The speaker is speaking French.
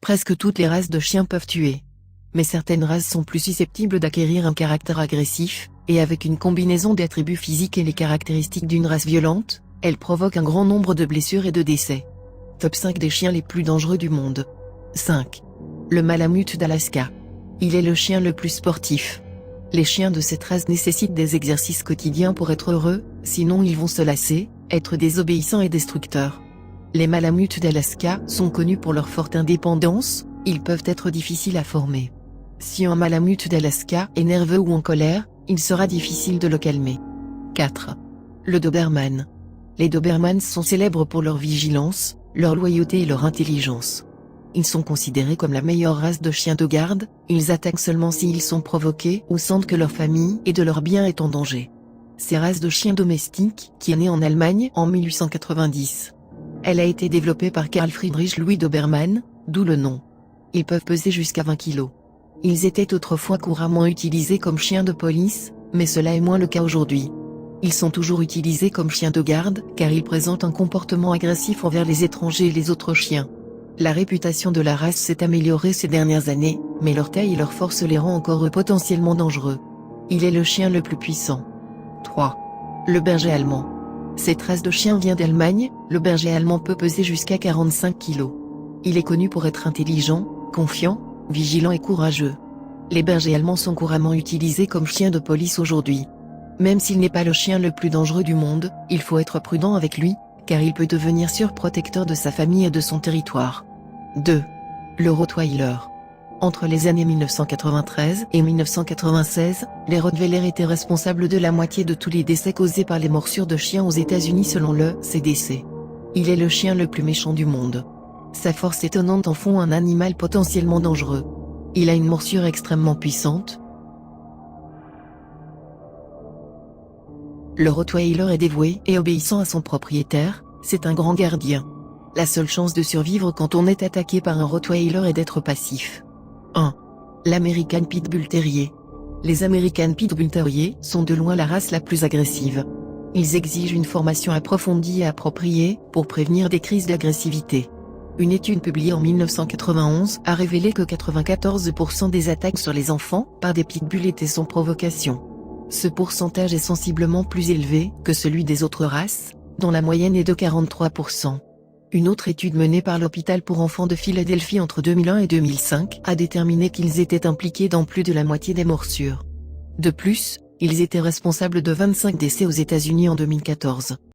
Presque toutes les races de chiens peuvent tuer. Mais certaines races sont plus susceptibles d'acquérir un caractère agressif, et avec une combinaison d'attributs physiques et les caractéristiques d'une race violente, elles provoquent un grand nombre de blessures et de décès. Top 5 des chiens les plus dangereux du monde. 5. Le Malamute d'Alaska. Il est le chien le plus sportif. Les chiens de cette race nécessitent des exercices quotidiens pour être heureux, sinon ils vont se lasser, être désobéissants et destructeurs. Les Malamutes d'Alaska sont connus pour leur forte indépendance, ils peuvent être difficiles à former. Si un Malamute d'Alaska est nerveux ou en colère, il sera difficile de le calmer. 4. Le Doberman. Les Dobermans sont célèbres pour leur vigilance, leur loyauté et leur intelligence. Ils sont considérés comme la meilleure race de chiens de garde, ils attaquent seulement s'ils sont provoqués ou sentent que leur famille et de leur bien est en danger. Ces races de chiens domestiques, qui est née en Allemagne en 1890. Elle a été développée par Carl Friedrich Louis Dobermann, d'où le nom. Ils peuvent peser jusqu'à 20 kg. Ils étaient autrefois couramment utilisés comme chiens de police, mais cela est moins le cas aujourd'hui. Ils sont toujours utilisés comme chiens de garde, car ils présentent un comportement agressif envers les étrangers et les autres chiens. La réputation de la race s'est améliorée ces dernières années, mais leur taille et leur force les rend encore potentiellement dangereux. Il est le chien le plus puissant. 3. Le berger allemand. Cette race de chien vient d'Allemagne, le berger allemand peut peser jusqu'à 45 kg. Il est connu pour être intelligent, confiant, vigilant et courageux. Les bergers allemands sont couramment utilisés comme chiens de police aujourd'hui. Même s'il n'est pas le chien le plus dangereux du monde, il faut être prudent avec lui, car il peut devenir surprotecteur de sa famille et de son territoire. 2. Le Rottweiler. Entre les années 1993 et 1996, les Rottweilers étaient responsables de la moitié de tous les décès causés par les morsures de chiens aux États-Unis selon le CDC. Il est le chien le plus méchant du monde. Sa force étonnante en font un animal potentiellement dangereux. Il a une morsure extrêmement puissante. Le Rottweiler est dévoué et obéissant à son propriétaire, c'est un grand gardien. La seule chance de survivre quand on est attaqué par un Rottweiler est d'être passif. 1. L'American Pitbull Terrier. Les American Pitbull Terrier sont de loin la race la plus agressive. Ils exigent une formation approfondie et appropriée pour prévenir des crises d'agressivité. Une étude publiée en 1991 a révélé que 94% des attaques sur les enfants par des pitbulls étaient sans provocation. Ce pourcentage est sensiblement plus élevé que celui des autres races, dont la moyenne est de 43%. Une autre étude menée par l'hôpital pour enfants de Philadelphie entre 2001 et 2005 a déterminé qu'ils étaient impliqués dans plus de la moitié des morsures. De plus, ils étaient responsables de 25 décès aux États-Unis en 2014.